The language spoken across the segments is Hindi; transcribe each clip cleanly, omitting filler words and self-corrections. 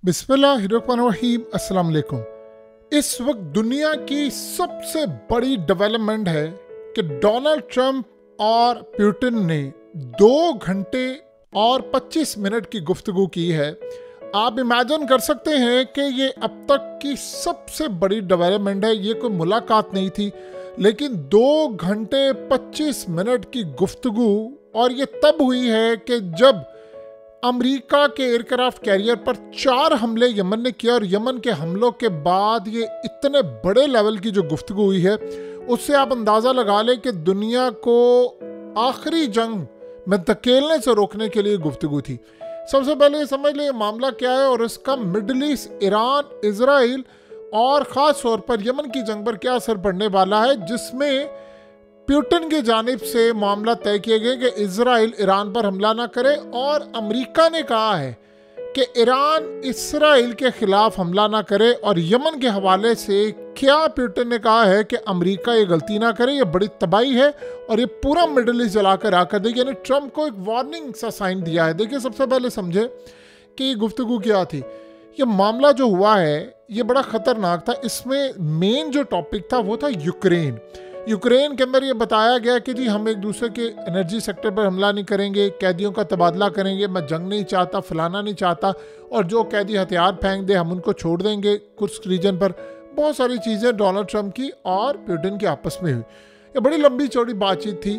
बिस्मिल्लाहिर्रहमानिर्रहीम। अस्सलाम वालेकुम। इस वक्त दुनिया की सबसे बड़ी डेवलपमेंट है कि डोनाल्ड ट्रंप और पुतिन ने 2 घंटे और 25 मिनट की गुफ्तगू की है। आप इमेजिन कर सकते हैं कि ये अब तक की सबसे बड़ी डेवलपमेंट है। ये कोई मुलाकात नहीं थी, लेकिन 2 घंटे 25 मिनट की गुफ्तगू, और ये तब हुई है कि जब अमेरिका के एयरक्राफ्ट कैरियर पर 4 हमले यमन ने किया, और यमन के हमलों के बाद ये इतने बड़े लेवल की जो गुफ्तगू हुई है, उससे आप अंदाज़ा लगा लें कि दुनिया को आखिरी जंग में धकेलने से रोकने के लिए गुफ्तगू थी। सबसे पहले समझ लें मामला क्या है और इसका मिडल ईस्ट, ईरान, इजराइल और ख़ास तौर पर यमन की जंग पर क्या असर पड़ने वाला है, जिसमें पुतिन की जानिब से मामला तय किए गए कि इजराइल ईरान पर हमला ना करे, और अमेरिका ने कहा है कि ईरान इसराइल के खिलाफ हमला ना करे। और यमन के हवाले से क्या पुतिन ने कहा है कि अमेरिका ये गलती ना करे, ये बड़ी तबाही है और ये पूरा मिडल ईस्ट जलाकर आकर देगी। यानी ट्रंप को एक वार्निंग सा साइन दिया है। देखिए, सबसे पहले समझे कि ये गुफ्तगू क्या थी। ये मामला जो हुआ है ये बड़ा ख़तरनाक था। इसमें मेन जो टॉपिक था वो था यूक्रेन के अंदर ये बताया गया कि जी हम एक दूसरे के एनर्जी सेक्टर पर हमला नहीं करेंगे, कैदियों का तबादला करेंगे, मैं जंग नहीं चाहता, फलाना नहीं चाहता, और जो कैदी हथियार फेंक दे हम उनको छोड़ देंगे कुछ रीजन पर। बहुत सारी चीज़ें डोनाल्ड ट्रंप की और पुतिन के आपस में हुई। ये बड़ी लंबी चौड़ी बातचीत थी,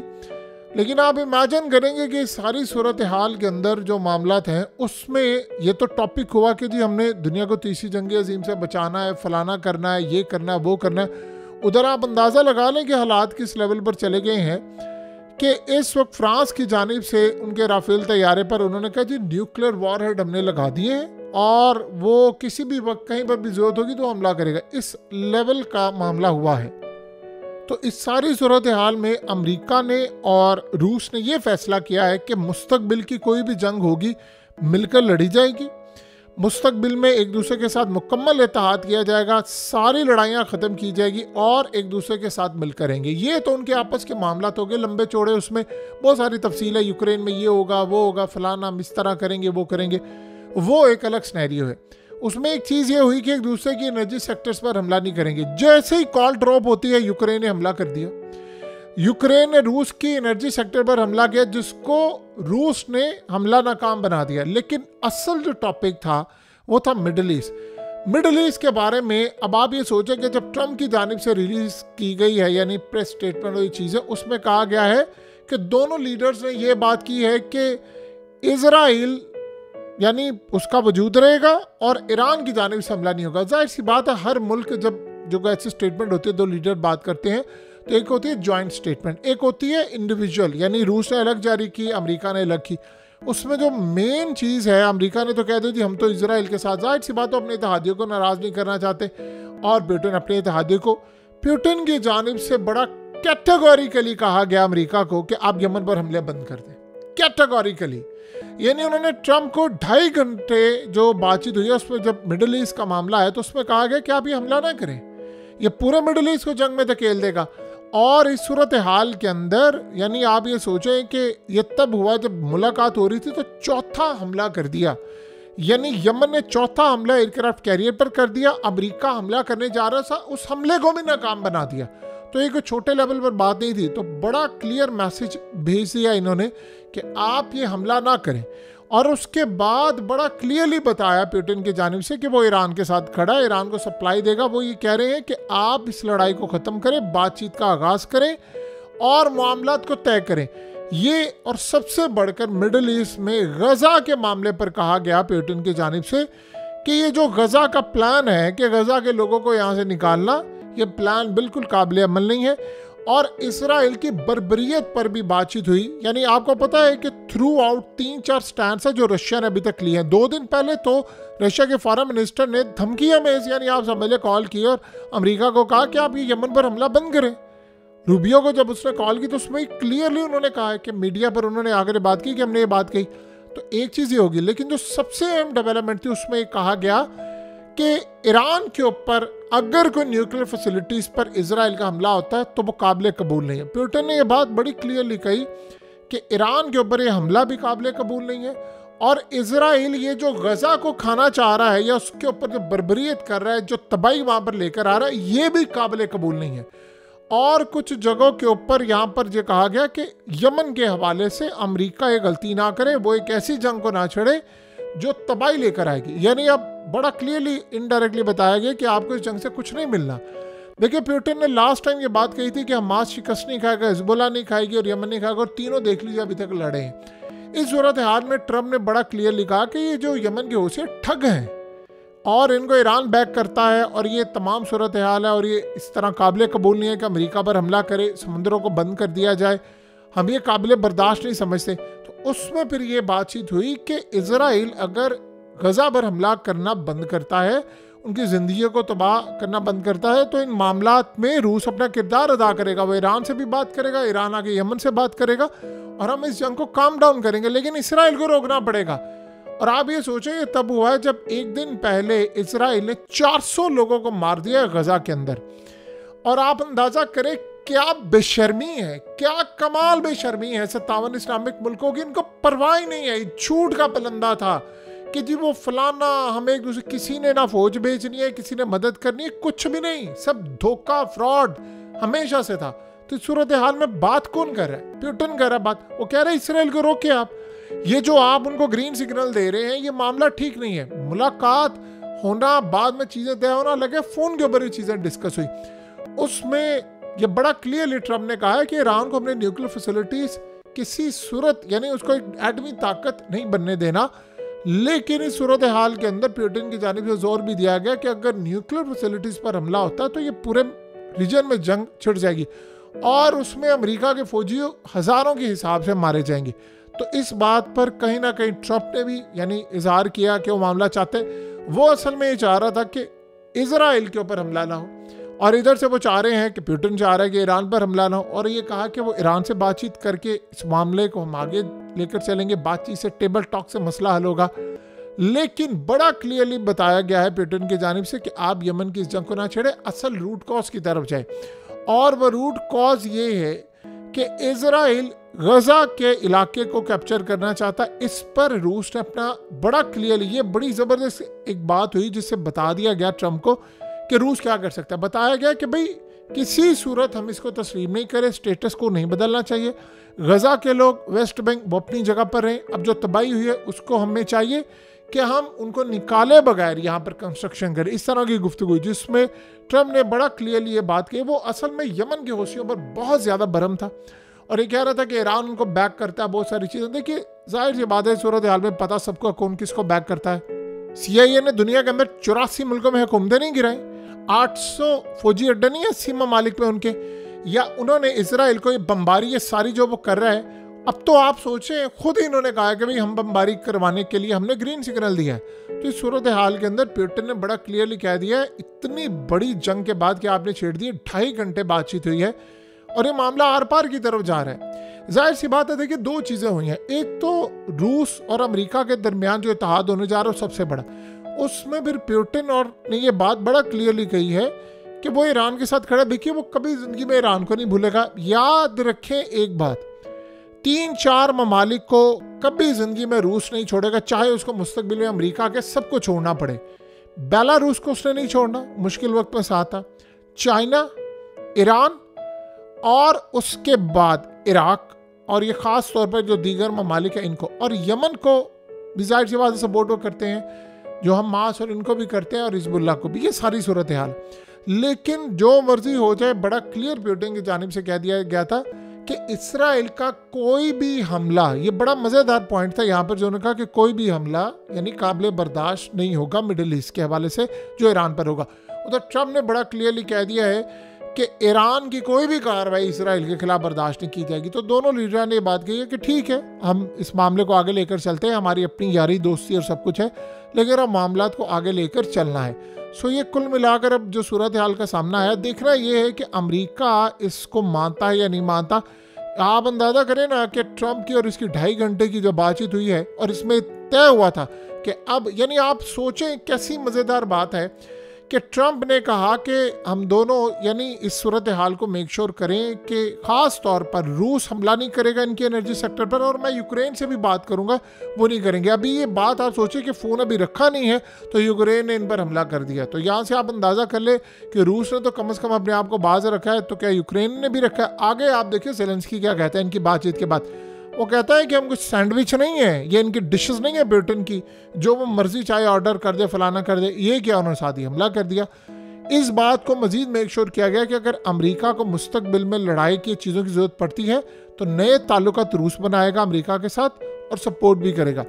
लेकिन आप इमेजिन करेंगे कि सारी सूरत हाल के अंदर जो मामला हैं उसमें ये तो टॉपिक हुआ कि जी हमने दुनिया को तीसरी जंग अजीम से बचाना है, फलाना करना है, ये करना है, वो करना है। उधर आप अंदाज़ा लगा लें कि हालात किस लेवल पर चले गए हैं कि इस वक्त फ्रांस की जानिब से उनके राफेल तैयारे पर उन्होंने कहा जी न्यूक्लियर वॉर हेड हमने लगा दिए हैं और वो किसी भी वक्त कहीं पर भी ज़रूरत होगी तो हमला करेगा। इस लेवल का मामला हुआ है। तो इस सारी सूरत हाल में अमेरिका ने और रूस ने यह फैसला किया है कि मुस्तकबिल की कोई भी जंग होगी मिलकर लड़ी जाएगी। मुस्तकबिल में एक दूसरे के साथ मुकम्मल इत्तेहाद किया जाएगा, सारी लड़ाइयाँ ख़त्म की जाएगी और एक दूसरे के साथ मिलकर रहेंगे। ये तो उनके आपस के मामला हो गए लंबे चौड़े, उसमें बहुत सारी तफसील है। यूक्रेन में ये होगा, वो होगा, फलाना हम इस तरह करेंगे, वो करेंगे, वो एक अलग सिनेरियो है। उसमें एक चीज़ ये हुई कि एक दूसरे की एनर्जी सेक्टर्स पर हमला नहीं करेंगे। जैसे ही कॉल ड्रॉप होती है यूक्रेन ने हमला कर दिया। यूक्रेन ने रूस की एनर्जी सेक्टर पर हमला किया, जिसको रूस ने हमला नाकाम बना दिया। लेकिन असल जो टॉपिक था वो था मिडल ईस्ट के बारे में। अब आप ये सोचें कि जब ट्रंप की जानिब से रिलीज की गई है यानी प्रेस स्टेटमेंट और ये चीज़ें, उसमें कहा गया है कि दोनों लीडर्स ने ये बात की है कि इजराइल यानी उसका वजूद रहेगा और ईरान की जानिब से हमला नहीं होगा। जाहिर सी बात है, हर मुल्क जब जो ऐसी स्टेटमेंट होती है, दो लीडर बात करते हैं, तो एक होती है जॉइंट स्टेटमेंट, एक होती है इंडिविजुअल, यानी रूस ने अलग जारी की, अमेरिका ने अलग की। उसमें जो मेन चीज़ है, अमेरिका ने तो कह दिया जी हम तो इजराइल के साथ, जाहिर सी बात, तो अपने इत्तेहादियों को नाराज़ नहीं करना चाहते, और पुतिन अपने इत्तेहादियों को, पुतिन की जानिब से बड़ा कैटेगोरिकली कहा गया अमेरिका को कि आप यमन पर हमले बंद कर दें, कैटेगोरिकली। यानी उन्होंने ट्रंप को 2.5 घंटे जो बातचीत हुई है उसमें, जब मिडल ईस्ट का मामला है तो उसमें कहा गया कि आप ये हमला ना करें, ये पूरे मिडल ईस्ट को जंग में धकेल देगा। और इस सूरत हाल के अंदर यानी आप ये सोचें कि ये तब हुआ जब मुलाकात हो रही थी, तो चौथा हमला कर दिया। यानी यमन ने चौथा हमला एयरक्राफ्ट कैरियर पर कर दिया, अमेरिका हमला करने जा रहा था, उस हमले को भी नाकाम बना दिया। तो ये कोई छोटे लेवल पर बात नहीं थी। तो बड़ा क्लियर मैसेज भेज दिया इन्होंने कि आप ये हमला ना करें, और उसके बाद बड़ा क्लियरली बताया पुतिन की जानिब से कि वो ईरान के साथ खड़ा है, ईरान को सप्लाई देगा। वो ये कह रहे हैं कि आप इस लड़ाई को ख़त्म करें, बातचीत का आगाज़ करें और मामलात को तय करें। ये और सबसे बढ़कर मिडल ईस्ट में गज़ा के मामले पर कहा गया पुतिन की जानिब से कि ये जो गज़ा का प्लान है कि गज़ा के लोगों को यहाँ से निकालना, ये प्लान बिल्कुल काबिल अमल नहीं है। और इसराइल की बर्बरियत पर भी बातचीत हुई। यानी आपको पता है कि थ्रू आउट 3-4 स्टैंड है जो रशिया ने अभी तक लिए हैं। 2 दिन पहले तो रशिया के फॉरेन मिनिस्टर ने धमकियां में, यानी आप समझ लें, कॉल की और अमेरिका को कहा कि आप ये यमन पर हमला बंद करें। रूबियो को जब उसने कॉल की तो उसमें क्लियरली उन्होंने कहा है कि मीडिया पर उन्होंने आकर बात की कि हमने ये बात कही। तो एक चीज़ ये होगी, लेकिन जो सबसे अहम डेवलपमेंट थी उसमें कहा गया कि ईरान के ऊपर अगर कोई न्यूक्लियर फैसिलिटीज़ पर इजराइल का हमला होता है तो वो काबिल कबूल नहीं है। पुतिन ने यह बात बड़ी क्लियरली कही कि ईरान के ऊपर ये हमला भी काबिल कबूल नहीं है और इजराइल ये जो गजा को खाना चाह रहा है या उसके ऊपर जो बर्बरियत कर रहा है, जो तबाही वहां पर लेकर आ रहा है, ये भी काबिल कबूल नहीं है। और कुछ जगहों के ऊपर यहाँ पर ये कहा गया कि यमन के हवाले से अमेरिका ये गलती ना करे, वो एक ऐसी जंग को ना छेड़े जो तबाही लेकर आएगी। यानी अब बड़ा क्लियरली इनडायरेक्टली बताया गया कि आपको इस जंग से कुछ नहीं मिलना। देखिए, पुतिन ने लास्ट टाइम ये बात कही थी कि हमास शिकस्त नहीं खाएगा, हिजबुल्लाह नहीं खाएगी और यमन नहीं खाएगा, और तीनों देख लीजिए अभी तक लड़े हैं। इस सूरत हाल में ट्रम्प ने बड़ा क्लियरली कहा कि ये जो यमन के हौसी ठग हैं और इनको ईरान बैक करता है, और ये तमाम सूरत हाल है, और ये इस तरह काबिल कबूल नहीं है कि अमेरिका पर हमला करे, समुद्रों को बंद कर दिया जाए, हम ये काबिल बर्दाश्त नहीं समझते। तो उसमें फिर ये बातचीत हुई कि इजराइल अगर गजा पर हमला करना बंद करता है, उनकी ज़िंदगी को तबाह करना बंद करता है, तो इन मामलात में रूस अपना किरदार अदा करेगा। वो ईरान से भी बात करेगा, ईरान आके यमन से बात करेगा, और हम इस जंग को काम डाउन करेंगे, लेकिन इसराइल को रोकना पड़ेगा। और आप ये सोचें, ये तब हुआ है जब एक दिन पहले इसराइल ने 400 लोगों को मार दिया गजा के अंदर। और आप अंदाजा करें क्या बेशर्मी है, क्या कमाल बेशर्मी है 57 इस्लामिक मुल्कों की। इनको परवाह ही नहीं है, झूठ का पलंदा था कि जी वो फलाना, हम एक दूसरे, किसी ने ना फौज भेजनी है, किसी ने मदद करनी है, कुछ भी नहीं, सब धोखा फ्रॉड हमेशा से था। तो सूरत हाल में बात कौन कर रहा है? पुतिन कर रहा है बात। वो कह रहे हैं इसराइल को रोके आप, ये जो आप उनको ग्रीन सिग्नल दे रहे हैं ये मामला ठीक नहीं है। मुलाकात होना, बाद में चीजें तय होना लगे, फोन के ऊपर ये चीजें डिस्कस हुई। उसमें ये बड़ा क्लियरली ट्रम्प ने कहा है कि ईरान को अपने न्यूक्लियर फैसिलिटीज किसी सूरत, यानी उसको एक एटमी ताकत नहीं बनने देना। लेकिन इस सूरत हाल के अंदर पुतिन की जानिब से जोर भी दिया गया कि अगर न्यूक्लियर फैसिलिटीज पर हमला होता है तो ये पूरे रीजन में जंग छिड़ जाएगी, और उसमें अमेरिका के फौजी हजारों के हिसाब से मारे जाएंगे। तो इस बात पर कहीं ना कहीं ट्रम्प ने भी यानी इजहार किया कि वो मामला चाहते, वो असल में ये चाह रहा था कि इजराइल के ऊपर हमला ना हो, और इधर से वो चाह रहे हैं कि पुतिन चाह रहा है कि ईरान पर हमला ना हो, और ये कहा कि वो ईरान से बातचीत करके इस मामले को हम आगे लेकर चलेंगे, बातचीत से, टेबल टॉक से मसला हल होगा। लेकिन बड़ा क्लियरली बताया गया है पुतिन की जानिब से कि आप यमन की इस जंग को ना छेड़े, असल रूट कॉज की तरफ जाए। और वह रूट कॉज ये है कि इजराइल गजा के इलाके को कैप्चर करना चाहता है। इस पर रूस ने अपना बड़ा क्लियरली, ये बड़ी ज़बरदस्त एक बात हुई जिससे बता दिया गया ट्रम्प को कि रूस क्या कर सकता है। बताया गया कि भाई किसी सूरत हम इसको तस्लीम नहीं करें, स्टेटस को नहीं बदलना चाहिए। गजा के लोग, वेस्ट बैंक, वो अपनी जगह पर रहें। अब जो तबाही हुई है उसको हमें चाहिए कि हम उनको निकाले बगैर यहाँ पर कंस्ट्रक्शन करें। इस तरह की गुफ्तगू जिसमें ट्रम्प ने बड़ा क्लियरली ये बात कही। वो असल में यमन के हौसियों पर बहुत ज़्यादा भरम था, और ये कह रहा था कि ईरान उनको बैक करता है, बहुत सारी चीज़ें। देखिए, जाहिर सी बात है, सूरत हाल में पता सबको कौन किसको बैक करता है। CIA ने दुनिया के अंदर 84 मुल्कों में हुकूमतें नहीं गिराई, 800 फौजी अड्डे नहीं है 80 ममालिक में उनके, या उन्होंने इसराइल को ये बमबारी, ये सारी जो वो कर रहा है, अब तो आप सोचें, खुद ही इन्होंने कहा कि भाई हम बमबारी करवाने के लिए हमने ग्रीन सिग्नल दिया है। तो इस सूरत हाल के अंदर पुतिन ने बड़ा क्लियरली कह दिया है, इतनी बड़ी जंग के बाद कि आपने छेड़ दी, 2.5 घंटे बातचीत हुई है और ये मामला आर पार की तरफ जा रहा है। जाहिर सी बात है, देखिए, दो चीज़ें हुई हैं। एक तो रूस और अमेरिका के दरमियान जो इत्तेहाद होने जा रहा है सबसे बड़ा, उसमें फिर पुतिन और ने ये बात बड़ा क्लियरली कही है कि वो ईरान के साथ खड़ा। देखिए, वो कभी जिंदगी में ईरान को नहीं भूलेगा। याद रखें एक बात, 3-4 ममालिक को कभी जिंदगी में रूस नहीं छोड़ेगा, चाहे उसको मुस्तकबिल में अमेरिका के सबको छोड़ना पड़े। बेलारूस को उसने नहीं छोड़ना, मुश्किल वक्त में साथ था। चाइना, ईरान, और उसके बाद इराक, और ये ख़ास तौर पर जो दीगर ममालिक हैं इनको, और यमन को भी जाहिर सी बात सपोर्ट वो करते हैं, जो हम मास और इनको भी करते हैं, और हिजबुल्लाह को भी। ये सारी सूरत हाल। लेकिन जो मर्जी हो जाए, बड़ा क्लियर पुतिन की जानिब से कह दिया गया था कि इसराइल का कोई भी हमला, ये बड़ा मज़ेदार पॉइंट था यहाँ पर जो उन्होंने कहा कि कोई भी हमला यानी काबिल बर्दाश्त नहीं होगा मिडिल ईस्ट के हवाले से जो ईरान पर होगा। उधर ट्रम्प ने बड़ा क्लियरली कह दिया है कि ईरान की कोई भी कार्रवाई इसराइल के खिलाफ बर्दाश्त नहीं की जाएगी। तो दोनों लीडरों ने ये बात कही है कि ठीक है, हम इस मामले को आगे लेकर चलते हैं, हमारी अपनी यारी दोस्ती और सब कुछ है, लेकिन अब मामला को आगे लेकर चलना है। सो ये कुल मिलाकर अब जो सूरत हाल का सामना है, देखना ये है कि अमेरिका इसको मानता है या नहीं मानता। आप अंदाज़ा करें ना कि ट्रम्प की और इसकी 2.5 घंटे की जो बातचीत हुई है, और इसमें तय हुआ था कि अब, यानी आप सोचें कैसी मज़ेदार बात है कि ट्रंप ने कहा कि हम दोनों यानी इस सूरत हाल को मेक श्योर करें कि ख़ास तौर पर रूस हमला नहीं करेगा इनके एनर्जी सेक्टर पर, और मैं यूक्रेन से भी बात करूंगा, वो नहीं करेंगे। अभी ये बात आप सोचिए कि फ़ोन अभी रखा नहीं है तो यूक्रेन ने इन पर हमला कर दिया, तो यहाँ से आप अंदाज़ा कर ले कि रूस ने तो कम से कम अपने आप को बाज रखा है, तो क्या यूक्रेन ने भी रखा है। आगे आप देखिए ज़ेलेंस्की क्या कहता है इनकी बातचीत के बाद। वो कहता है कि हम कुछ सैंडविच नहीं है, ये इनकी डिशेस नहीं है ब्रिटेन की, जो वो मर्जी चाहे ऑर्डर कर दे, फलाना कर दे। ये क्या, उन्होंने साथ ही हमला कर दिया। इस बात को मजीद मेक श्योर किया गया कि अगर अमेरिका को मुस्तकबिल में लड़ाई की चीज़ों की ज़रूरत पड़ती है तो नए ताल्लुकात रूस बनाएगा अमेरिका के साथ और सपोर्ट भी करेगा।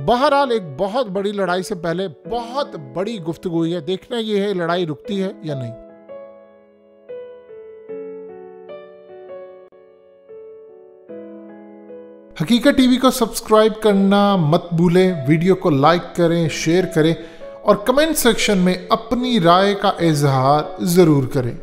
बहरहाल एक बहुत बड़ी लड़ाई से पहले बहुत बड़ी गुफ्तगू हुई है, देखना ये है लड़ाई रुकती है या नहीं। हकीकत टीवी को सब्सक्राइब करना मत भूलें, वीडियो को लाइक करें, शेयर करें और कमेंट सेक्शन में अपनी राय का इजहार ज़रूर करें।